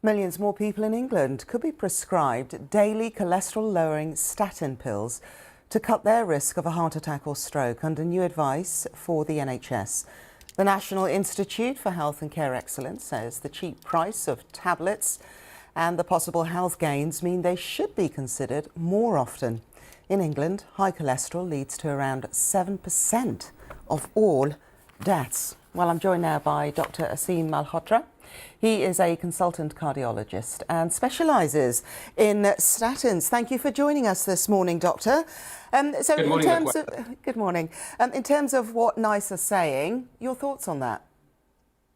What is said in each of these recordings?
Millions more people in England could be prescribed daily cholesterol-lowering statin pills to cut their risk of a heart attack or stroke under new advice for the NHS. The National Institute for Health and Care Excellence says the cheap price of tablets and the possible health gains mean they should be considered more often. In England, high cholesterol leads to around 7% of all deaths. Well, I'm joined now by Dr. Aseem Malhotra. He is a consultant cardiologist and specialises in statins. Thank you for joining us this morning, Doctor. Good morning. In terms of what NICE are saying, your thoughts on that?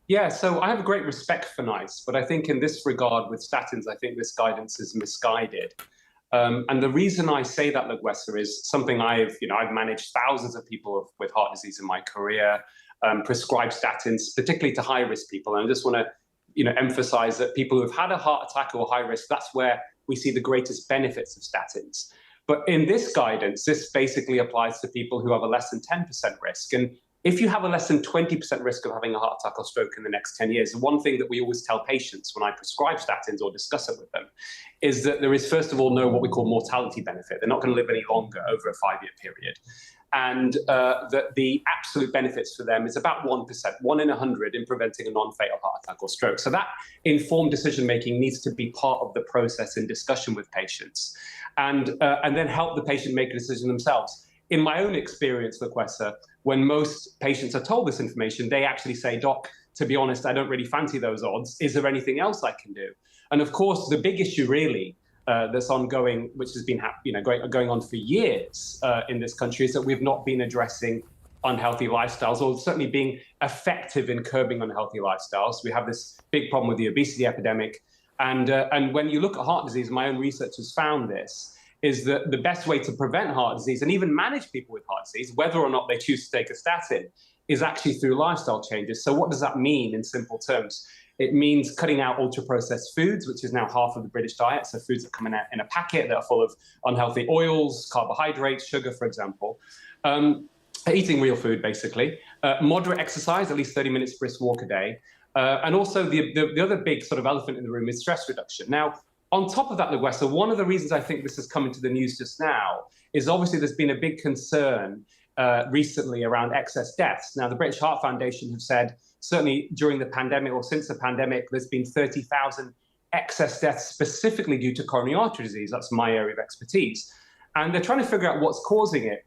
Yeah, so I have a great respect for NICE, but I think in this regard with statins, I think this guidance is misguided. And the reason I say that, Lagwessa, is something I've managed thousands of people with heart disease in my career, prescribed statins, particularly to high-risk people. And I just want to emphasize that people who've had a heart attack or high risk, that's where we see the greatest benefits of statins. But in this guidance, this basically applies to people who have a less than 10% risk. And if you have a less than 20% risk of having a heart attack or stroke in the next 10 years, one thing that we always tell patients when I prescribe statins or discuss it with them is that there is, first of all, no what we call mortality benefit. They're not going to live any longer over a 5-year period. And that the absolute benefits for them is about 1%, 1 in 100 in preventing a non-fatal heart attack or stroke. So that informed decision-making needs to be part of the process in discussion with patients and then help the patient make a decision themselves. In my own experience, Lagwessa, when most patients are told this information, they actually say, "Doc, to be honest, I don't really fancy those odds. Is there anything else I can do?" And of course, the big issue really that's ongoing, which has been going on for years in this country, is that we've not been addressing unhealthy lifestyles, or certainly being effective in curbing unhealthy lifestyles. We have this big problem with the obesity epidemic. And when you look at heart disease, my own research has found this, is that the best way to prevent heart disease and even manage people with heart disease, whether or not they choose to take a statin, is actually through lifestyle changes. So what does that mean in simple terms? It means cutting out ultra-processed foods, which is now half of the British diet. So foods that come in a packet that are full of unhealthy oils, carbohydrates, sugar, for example. Eating real food, basically. Moderate exercise, at least 30 minutes brisk walk a day. And also the other big sort of elephant in the room is stress reduction. Now, on top of that, Lagwessa, one of the reasons I think this has come into the news just now is obviously there's been a big concern recently around excess deaths. Now, the British Heart Foundation have said, certainly during the pandemic or since the pandemic, there's been 30,000 excess deaths specifically due to coronary artery disease. That's my area of expertise. And they're trying to figure out what's causing it.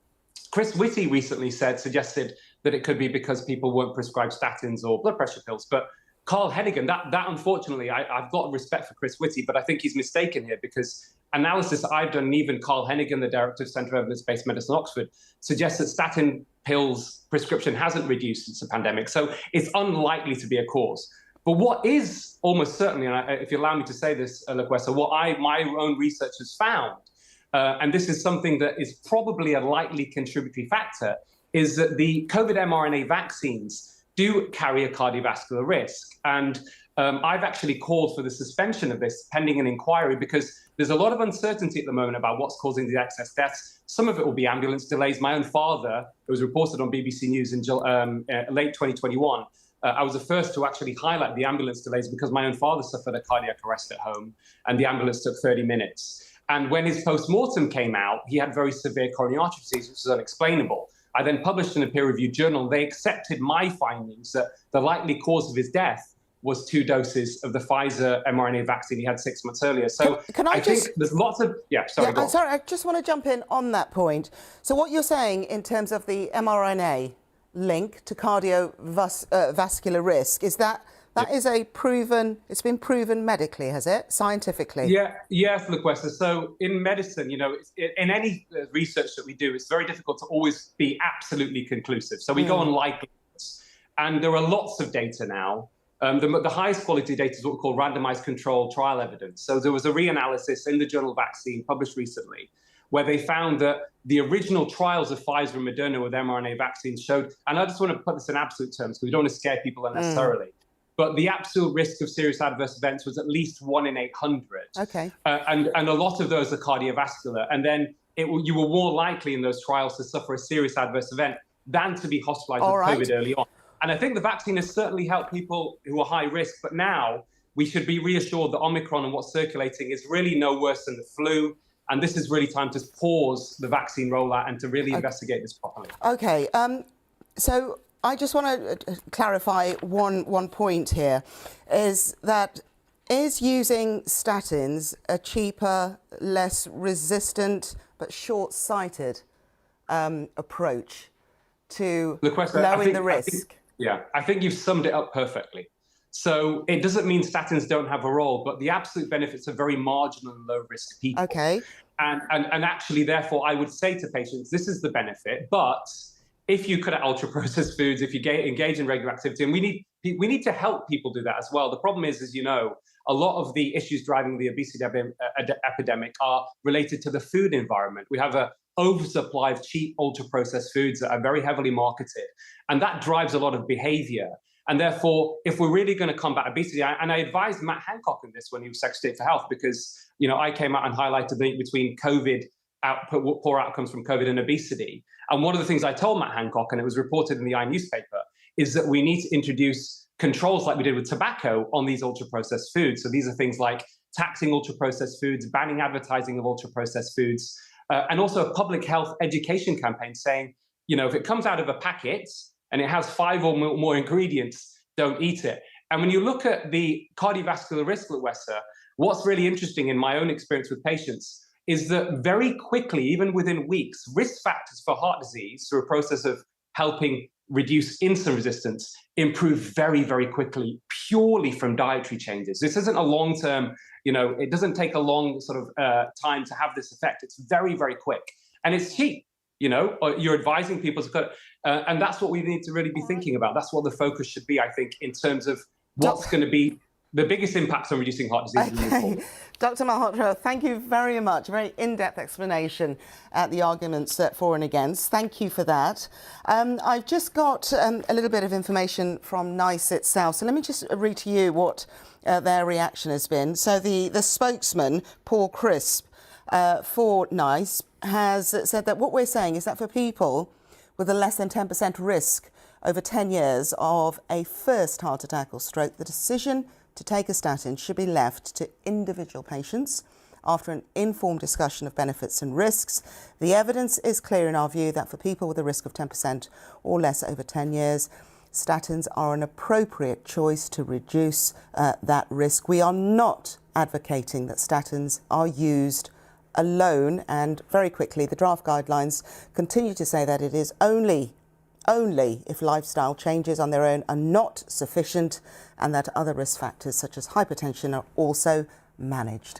Chris Whitty recently suggested that it could be because people weren't prescribed statins or blood pressure pills. But Carl Hennigan, that unfortunately, I've got respect for Chris Whitty, but I think he's mistaken here, because analysis I've done, and even Carl Hennigan, the director of Centre of Evidence-Based Medicine, Oxford, suggests that statin pills prescription hasn't reduced since the pandemic. So it's unlikely to be a cause. But what is almost certainly, and if you allow me to say this, Lagwessa, what my own research has found, and this is something that is probably a likely contributory factor, is that the COVID mRNA vaccines do carry a cardiovascular risk. And I've actually called for the suspension of this pending an inquiry, because there's a lot of uncertainty at the moment about what's causing the excess deaths. Some of it will be ambulance delays. My own father, it was reported on BBC News in late 2021, I was the first to actually highlight the ambulance delays because my own father suffered a cardiac arrest at home and the ambulance took 30 minutes. And when his post-mortem came out, he had very severe coronary artery disease, which is unexplainable. I then published in a peer-reviewed journal. They accepted my findings that the likely cause of his death was 2 doses of the Pfizer mRNA vaccine he had 6 months earlier. So I think there's lots of... I'm sorry, I just want to jump in on that point. So what you're saying in terms of the mRNA link to cardiovascular risk is that is it's been proven medically, has it? Scientifically? Yeah, yes, Lagwessa. So in medicine, in any research that we do, it's very difficult to always be absolutely conclusive. So we go on likelihoods. And there are lots of data now. The highest quality data is what we call randomized controlled trial evidence. So there was a reanalysis in the journal Vaccine published recently, where they found that the original trials of Pfizer and Moderna with mRNA vaccines showed, and I just want to put this in absolute terms because we don't want to scare people unnecessarily, but the absolute risk of serious adverse events was at least 1 in 800. Okay. And a lot of those are cardiovascular. And then you were more likely in those trials to suffer a serious adverse event than to be hospitalized with COVID early on. And I think the vaccine has certainly helped people who are high risk, but now we should be reassured that Omicron and what's circulating is really no worse than the flu. And this is really time to pause the vaccine rollout and to really investigate this properly. Okay, so I just want to clarify one point here, is using statins a cheaper, less resistant but short-sighted approach to lowering the risk? I think you've summed it up perfectly. So it doesn't mean statins don't have a role, but the absolute benefits are very marginal in low-risk people. Okay. And actually, therefore, I would say to patients, this is the benefit, but if you cut out ultra-processed foods, if you engage in regular activity, and we need to help people do that as well. The problem is, as you know, a lot of the issues driving the obesity epidemic are related to the food environment. We have an oversupply of cheap ultra-processed foods that are very heavily marketed, and that drives a lot of behavior. And therefore, if we're really going to combat obesity, and I advised Matt Hancock on this when he was Secretary for Health, because I came out and highlighted the link between poor outcomes from COVID and obesity. And one of the things I told Matt Hancock, and it was reported in the newspaper, is that we need to introduce controls like we did with tobacco on these ultra-processed foods. So these are things like taxing ultra-processed foods, banning advertising of ultra-processed foods, and also a public health education campaign saying, if it comes out of a packet and it has 5 or more ingredients, don't eat it. And when you look at the cardiovascular risk, Wessa, what's really interesting in my own experience with patients is that very quickly, even within weeks, risk factors for heart disease through a process of helping reduce insulin resistance improve very, very quickly, purely from dietary changes. This isn't a long-term, it doesn't take a long sort of time to have this effect. It's very, very quick. And it's cheap. You're advising people to cut, and that's what we need to really be thinking about. That's what the focus should be, I think, in terms of what's going to be the biggest impacts on reducing heart disease. Okay. Dr. Malhotra, thank you very much. Very in-depth explanation at the arguments for and against. Thank you for that. I've just got a little bit of information from NICE itself. So let me just read to you what their reaction has been. So the spokesman, Paul Crisp, for NICE, has said that what we're saying is that for people with a less than 10% risk over 10 years of a first heart attack or stroke, the decision to take a statin should be left to individual patients after an informed discussion of benefits and risks. The evidence is clear in our view that for people with a risk of 10% or less over 10 years, statins are an appropriate choice to reduce that risk. We are not advocating that statins are used alone, and very quickly the draft guidelines continue to say that it is only if lifestyle changes on their own are not sufficient and that other risk factors such as hypertension are also managed.